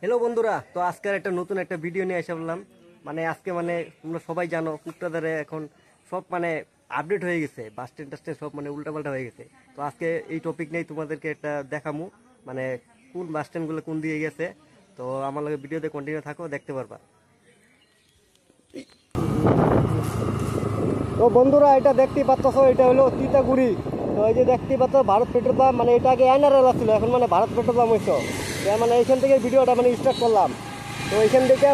Hello বন্ধুরা, তো আজকের একটা নতুন একটা ভিডিও নিয়ে এসে বললাম। আজকে তোমরা সবাই জানো কুকটাদারে এখন সব আপডেট হয়ে গেছে, বাস স্ট্যান্ড টাস্ট্যান্ড সব উল্টাপাল্টা হয়ে গেছে। তো আজকে এই টপিক নিয়ে তোমাদেরকে একটা দেখামু, কোন বাস স্ট্যান্ডগুলো কোন দিয়ে গেছে। তো আমার লগে ভিডিওতে কন্টিনিউ থাকো, দেখতে পারবা। তো বন্ধুরা, এটা দেখতেই পাচ্ছ, এটা হলো তিতাগুড়ি। তো এই যে দেখতেই পাচ্ছ ভারত পেট্রোল পাম্প, এটা আগে এনআরএল ছিল, এখন ভারত পেট্রোল পাম্প হয়েছে। এইখান থেকে ভিডিওটা স্টার্ট করলাম। তো এইখান থেকে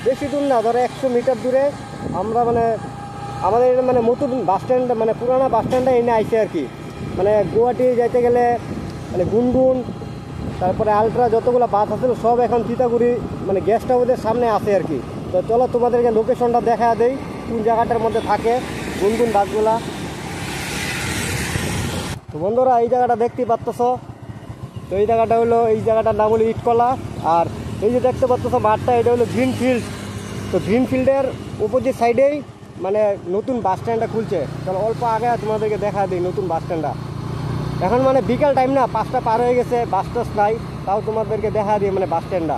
বেশি দূর না, ধরো 100 মিটার দূরে আমরা আমাদের নতুন বাস স্ট্যান্ড পুরানা বাস স্ট্যান্ডে এনে আইছে আর কি। গুয়াহাটি যাইতে গেলে গুনগুন, তারপরে আলট্রা যতগুলো বাস আছে সব এখন তিতাগুড়ি গেস্ট হাউসের সামনে আছে আর কি। তো চলো তোমাদেরকে লোকেশনটা দেখা দেই, কোন জায়গাটার মধ্যে থাকে গুনগুন বাসগুলা। তো বন্ধুরা, এই জায়গাটা দেখতেই পাচ্ছ। তো এই জায়গাটা হলো, এই জায়গাটার নাম হলো ইটকলা। আর এই যে দেখতে পাচ্ছ মাঠটা, এটা হলো গ্রিন ফিল্ড। তো গ্রিন ফিল্ডের অপোজিট সাইডেই নতুন বাস স্ট্যান্ডটা খুলছে। তাহলে অল্প আগে তোমাদেরকে দেখা দিই নতুন বাস স্ট্যান্ডটা। এখন বিকাল টাইম না, 5টা পার হয়ে গেছে, বাস টাস নাই, তাও তোমাদেরকে দেখা দিই বাস স্ট্যান্ডটা।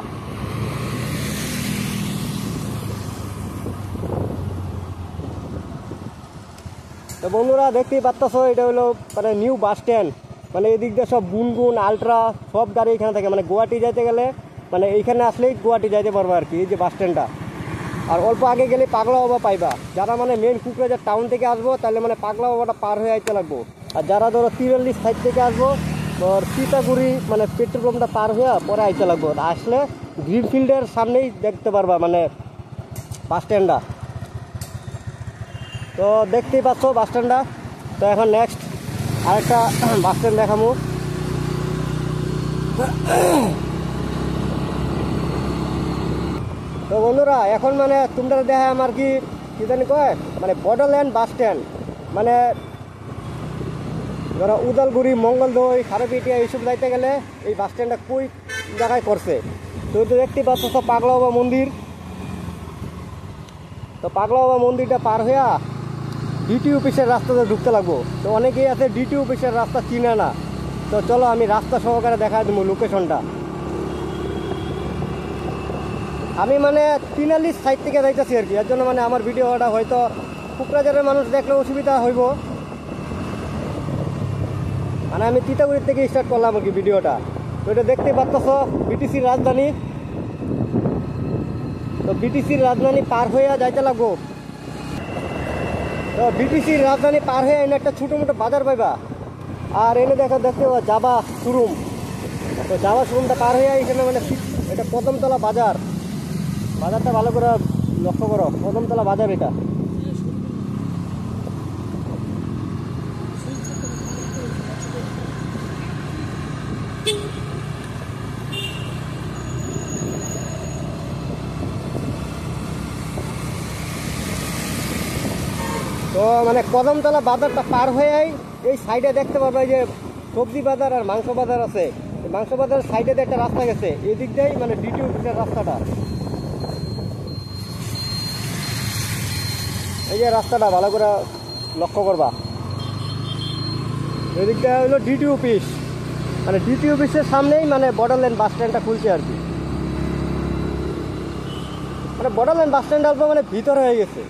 তো বন্ধুরা দেখতেই পাচ্ছ, এটা হলো নিউ বাস স্ট্যান্ড। এদিক দিয়ে সব গুনগুন আলট্রা সব গাড়ি এখানে থাকে। গুয়াহাটি যাইতে গেলে এইখানে আসলেই গুয়াহাটি যাইতে পারবো আর কি, এই যে বাস স্ট্যান্ডটা। আর অল্প আগে গেলে পাগলা বাবা পাইবা। যারা মেন কুকরাঝার টাউন থেকে আসবো তাহলে পাগলা বাবাটা পার হয়ে আইতে লাগবো। আর যারা ধরো 43 সাইড থেকে আসবো, তোর তিতাগুড়ি পেট্রোল পাম্পটা পার হয়ে পরে আইতে লাগবো। আসলে গ্রিন ফিল্ডের সামনেই দেখতে পারবা বাস স্ট্যান্ডটা। তো দেখতেই পাচ্ছ বাস স্ট্যান্ডটা। তো এখন নেক্সট আরেকটা বাস স্ট্যান্ড দেখাবো। তো বন্ধুরা, এখন তোমরা দেখা আমার কি জানি কয় বড়োল্যান্ড বাস স্ট্যান্ড। ধরো উদালগুড়ি, মঙ্গলদৈ, খারপিটিয়া এইসব যাইতে গেলে এই বাস স্ট্যান্ডটা কই জায়গায় করছে। তো দেখতেই পাচ্ছ সব পাগলা বাবা মন্দির। তো পাগলা বাবা মন্দিরটা পার হইয়া ডিটি অফিসের রাস্তাতে ঢুকতে লাগবো। তো অনেকেই আছে ডিটি অফিসের রাস্তা চিনে না। তো চলো আমি রাস্তা সহকারে দেখা দেবো লোকেশনটা। আমি 43 সাইড থেকে যাইতেছি আর কি, এর জন্য আমার ভিডিওটা হয়তো কুকরাঝারের মানুষ দেখলে অসুবিধা হইব। আমি তিতাগুড়ির থেকে স্টার্ট করলাম আর কি ভিডিওটা। তো এটা দেখতে পাচ্ছ বিটিসির রাজধানী। তো বিটিসির রাজধানী পার হয়ে যাইতে লাগবো। তো বিটিসির রাজধানী পার হয়ে এনে একটা ছোটো মোটো বাজার পাইবা। আর এনে দেখতে পাবা জাবা শোরুম। তো জাবা শোরুমটা পার হয়ে এখানে এটা কদমতলা বাজার। বাজারটা ভালো করে লক্ষ্য করো, কদমতলা বাজার এটা। তো কদমতলা বাজারটা পার হয়ে এই সাইডে দেখতে পারবে যে সবজি বাজার আর মাংস বাজার আছে। মাংস বাজারের সাইডে একটা রাস্তা গেছে, এই দিক দিয়েই ডিটি অফিসের রাস্তাটা। এই যে রাস্তাটা ভালো করে লক্ষ্য করবা, এদিকটা হলো ডিটি অফিস। ডিটি অফিসের সামনেই বড়োল্যান্ড বাস স্ট্যান্ডটা খুলছে আর কি। বড়োল্যান্ড বাস স্ট্যান্ড অল্প ভিতর হয়ে গেছে।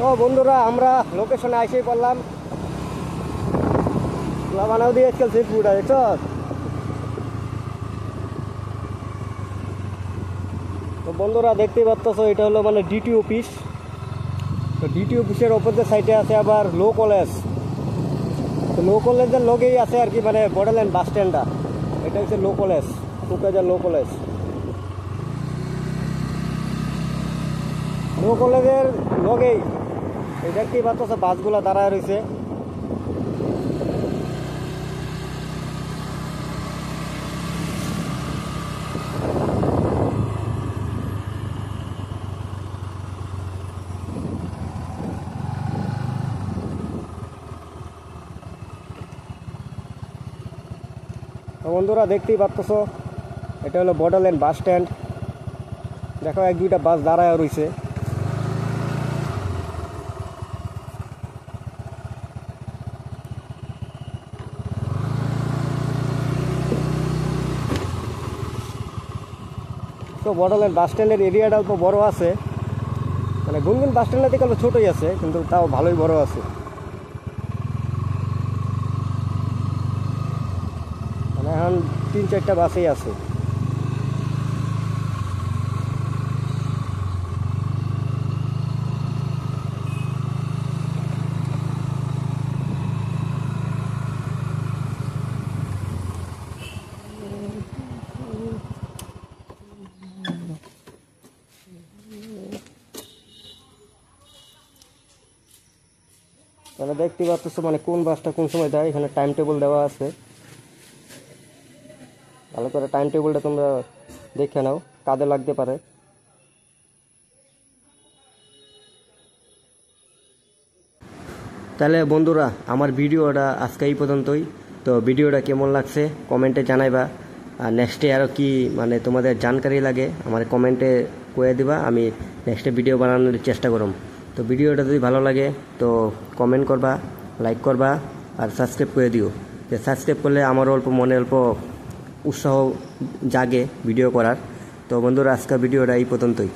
তো বন্ধুরা, আমরা লোকেশনে আইসেই পড়লাম। বানাও দিয়ে আজকাল সেই ফুড আছে। তো বন্ধুরা দেখতেই পাচ্ছ, এটা হলো ডিটি অফিস। তো ডিটি অফিসের অপোজিট সাইডে আছে আবার লো কলেজ। তো লো কলেজের লগেই আছে আর কি বড়োল্যান্ড বাস স্ট্যান্ডটা। এটা হচ্ছে লো কলেজ, কুকরাঝার লো কলেজ। লো কলেজের লগেই এই দেখতেই পাচ্ছ বাসগুলো দাঁড়ায় রয়েছে। বন্ধুরা দেখতেই পাচ্ছ এটা হলো বর্ডারল্যান্ড বাস স্ট্যান্ড। দেখো এক দুইটা বাস দাঁড়ায় রয়েছে। তো বর্ডারল্যান্ড বাস স্ট্যান্ডের এরিয়াটা অল্প বড় আছে, মানে গুনগুন বাস স্ট্যান্ডের দিকে অল্প ছোটোই আছে, কিন্তু তাও ভালোই বড় আছে। মানে এখন 3-4টা বাসেই আছে। মানে দেখতে পাচ্ছ মানে কোন বাসটা কোন সময় দেয়, এখানে টাইম টেবিল দেওয়া আছে। ভালো করে টাইম টেবিলটা তোমরা দেখে নাও, কাজে লাগতে পারে। তাহলে বন্ধুরা আমার ভিডিওটা আজকে এই পর্যন্তই। তো ভিডিওটা কেমন লাগছে কমেন্টে জানাইবা, আর নেক্সটে আরও কি মানে তোমাদের জানকারি লাগে আমার কমেন্টে কয়ে দিবা, আমি নেক্সটে ভিডিও বানানোর চেষ্টা করব। তো ভিডিওটা যদি ভালো লাগে তো কমেন্ট করবা, লাইক করবা আর সাবস্ক্রাইব করে দিও। যে সাবস্ক্রাইব করলে আমার অল্প মনে অল্প উৎসাহ জাগে ভিডিও করার। তো বন্ধুরা আজকের ভিডিওটা এই পর্যন্তই।